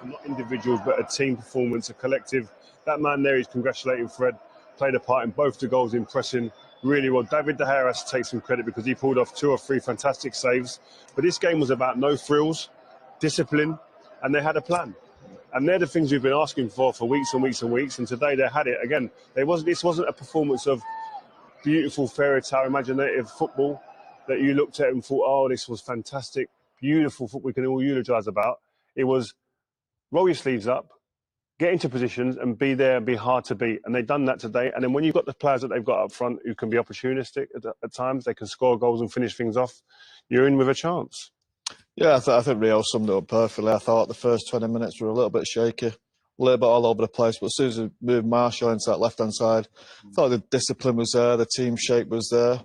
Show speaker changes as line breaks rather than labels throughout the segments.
not individuals, but a team performance, a collective. That man there is congratulating Fred, played a part in both the goals in pressing really well. David De Gea has to take some credit because he pulled off 2 or 3 fantastic saves. But this game was about no frills, discipline, and they had a plan. And they're the things we've been asking for weeks and weeks and weeks. And today they had it. Again, this wasn't a performance of beautiful fairy tale imaginative football that you looked at and thought, oh, this was fantastic, beautiful football we can all eulogise about. It was roll your sleeves up, get into positions and be there and be hard to beat. And they've done that today. And then when you've got the players that they've got up front who can be opportunistic at times, they can score goals and finish things off, you're in with a chance.
Yeah, I think Rio summed it up perfectly. I thought the first 20 minutes were a little bit shaky, a little bit all over the place. But as soon as we moved Martial into that left-hand side, I thought the discipline was there, the team shape was there.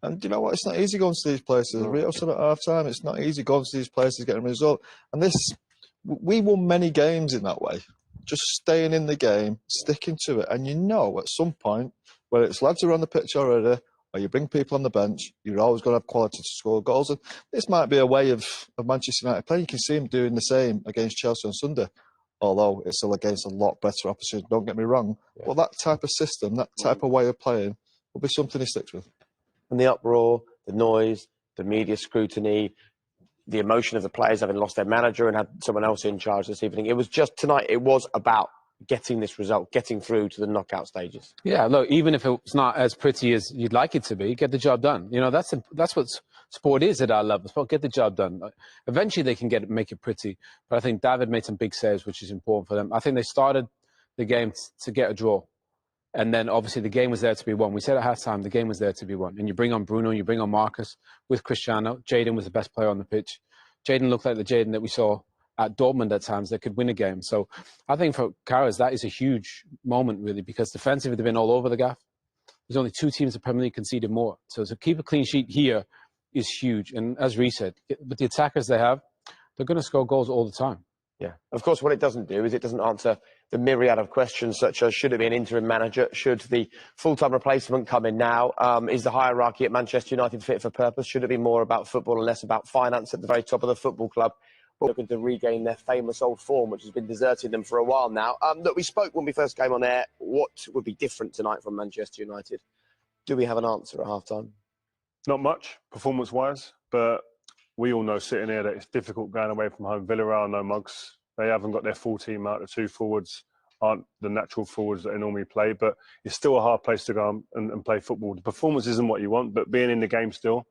And you know what? It's not easy going to these places. Rio said at half-time, it's not easy going to these places, getting a result. And we won many games in that way. Just staying in the game, sticking to it. And you know at some point, whether it's lads who are on the pitch already, or you bring people on the bench, you're always going to have quality to score goals. And this might be a way of Manchester United playing. You can see them doing the same against Chelsea on Sunday, although it's still against a lot better opposition, don't get me wrong. Yeah. But that type of system, that type of way of playing, will be something he sticks with.
And the uproar, the noise, the media scrutiny, the emotion of the players having lost their manager and had someone else in charge this evening. It was just tonight, it was about getting this result, getting through to the knockout stages.
Yeah, look, even if it's not as pretty as you'd like it to be, get the job done. You know, that's what sport is at our level. Sport, get the job done. Eventually they can make it pretty. But I think David made some big saves, which is important for them. I think they started the game to get a draw. And then obviously the game was there to be won. We said at halftime the game was there to be won. And you bring on Bruno, you bring on Marcus with Cristiano. Jadon was the best player on the pitch. Jadon looked like the Jadon that we saw at Dortmund at times that could win a game. So I think for Carras, that is a huge moment, really, because defensively they've been all over the gaff. There's only 2 teams that Premier League conceded more. So to keep a clean sheet here is huge. And as Reece said, with the attackers they have, they're going to score goals all the time.
Yeah. Of course, what it doesn't do is it doesn't answer the myriad of questions such as should it be an interim manager? Should the full-time replacement come in now? Is the hierarchy at Manchester United fit for purpose? Should it be more about football and less about finance at the very top of the football club? Looking to regain their famous old form, which has been deserting them for a while now. That we spoke when we first came on air. What would be different tonight from Manchester United? Do we have an answer at half-time?
Not much, performance-wise, but we all know sitting here that it's difficult going away from home. Villareal, no mugs. They haven't got their full team out. The 2 forwards aren't the natural forwards that they normally play, but it's still a hard place to go and play football. The performance isn't what you want, but being in the game still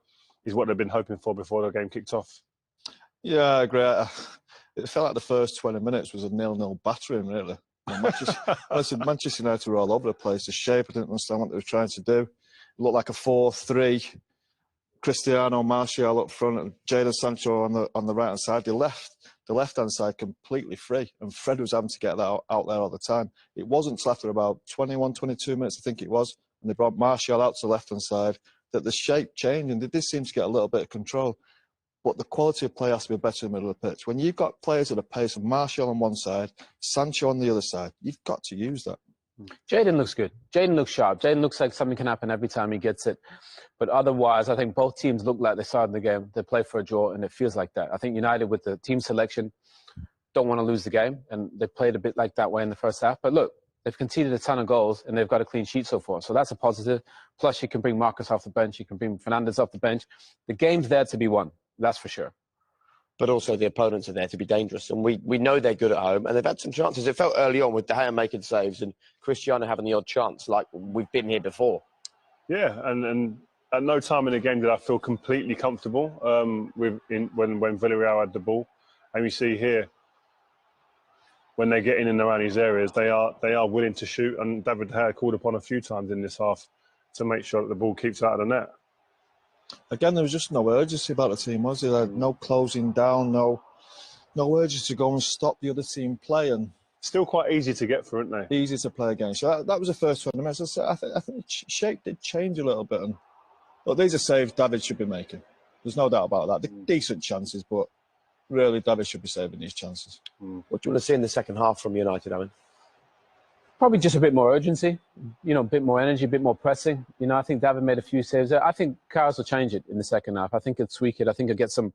is what they've been hoping for before the game kicked off.
Yeah, I agree. It felt like the first 20 minutes was a 0-0 battering, really. Manchester United were all over the place. The shape, I didn't understand what they were trying to do. It looked like a 4-3. Cristiano, Martial up front, and Jadon Sancho on the right-hand side. They left the left-hand side completely free, and Fred was having to get that out there all the time. It wasn't until after about 21, 22 minutes, I think it was, and they brought Martial out to the left-hand side, that the shape changed, and they did seem to get a little bit of control. But the quality of play has to be better in the middle of the pitch. When you've got players at the pace of Martial on one side, Sancho on the other side, you've got to use that.
Jadon looks good. Jadon looks sharp. Jadon looks like something can happen every time he gets it. But otherwise, I think both teams look like they started the game. They play for a draw, and it feels like that. I think United, with the team selection, don't want to lose the game, and they played a bit like that way in the first half. But look, they've conceded a ton of goals, and they've got a clean sheet so far. So that's a positive. Plus, you can bring Marcus off the bench. You can bring Fernandes off the bench. The game's there to be won. That's for sure.
But also the opponents are there to be dangerous. And we know they're good at home, and they've had some chances. It felt early on with De Gea making saves and Cristiano having the odd chance, like we've been here before.
Yeah, and at no time in the game did I feel completely comfortable when Villareal had the ball. And you see here, when they get in and around these areas, they are willing to shoot. And David De Gea called upon a few times in this half to make sure that the ball keeps out of the net.
Again, there was just no urgency about the team, was there? No closing down, no urgency to go and stop the other team playing.
Still quite easy to get through, aren't they?
Easy to play against. So that was the first 20 minutes. I think the shape did change a little bit. And look, these are saves David should be making. There's no doubt about that. They're decent chances, but really David should be saving these chances.
What do you want to see in the second half from United, Owen?
Probably just a bit more urgency, you know, a bit more energy, a bit more pressing. You know, I think David made a few saves there. I think Carras will change it in the second half. I think he'll tweak it. I think he'll get some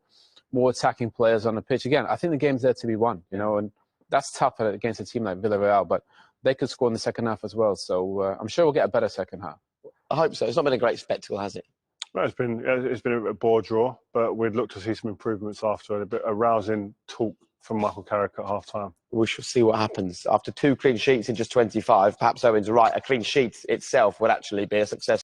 more attacking players on the pitch. Again, I think the game's there to be won, you know, and that's tough against a team like Villareal, but they could score in the second half as well. So I'm sure we'll get a better second half.
I hope so. It's not been a great spectacle, has it?
Well, it's been a bore draw, but we'd look to see some improvements after a bit of rousing talk from Michael Carrick at half-time.
We shall see what happens. After 2 clean sheets in just 25, perhaps Owen's right. A clean sheet itself would actually be a success.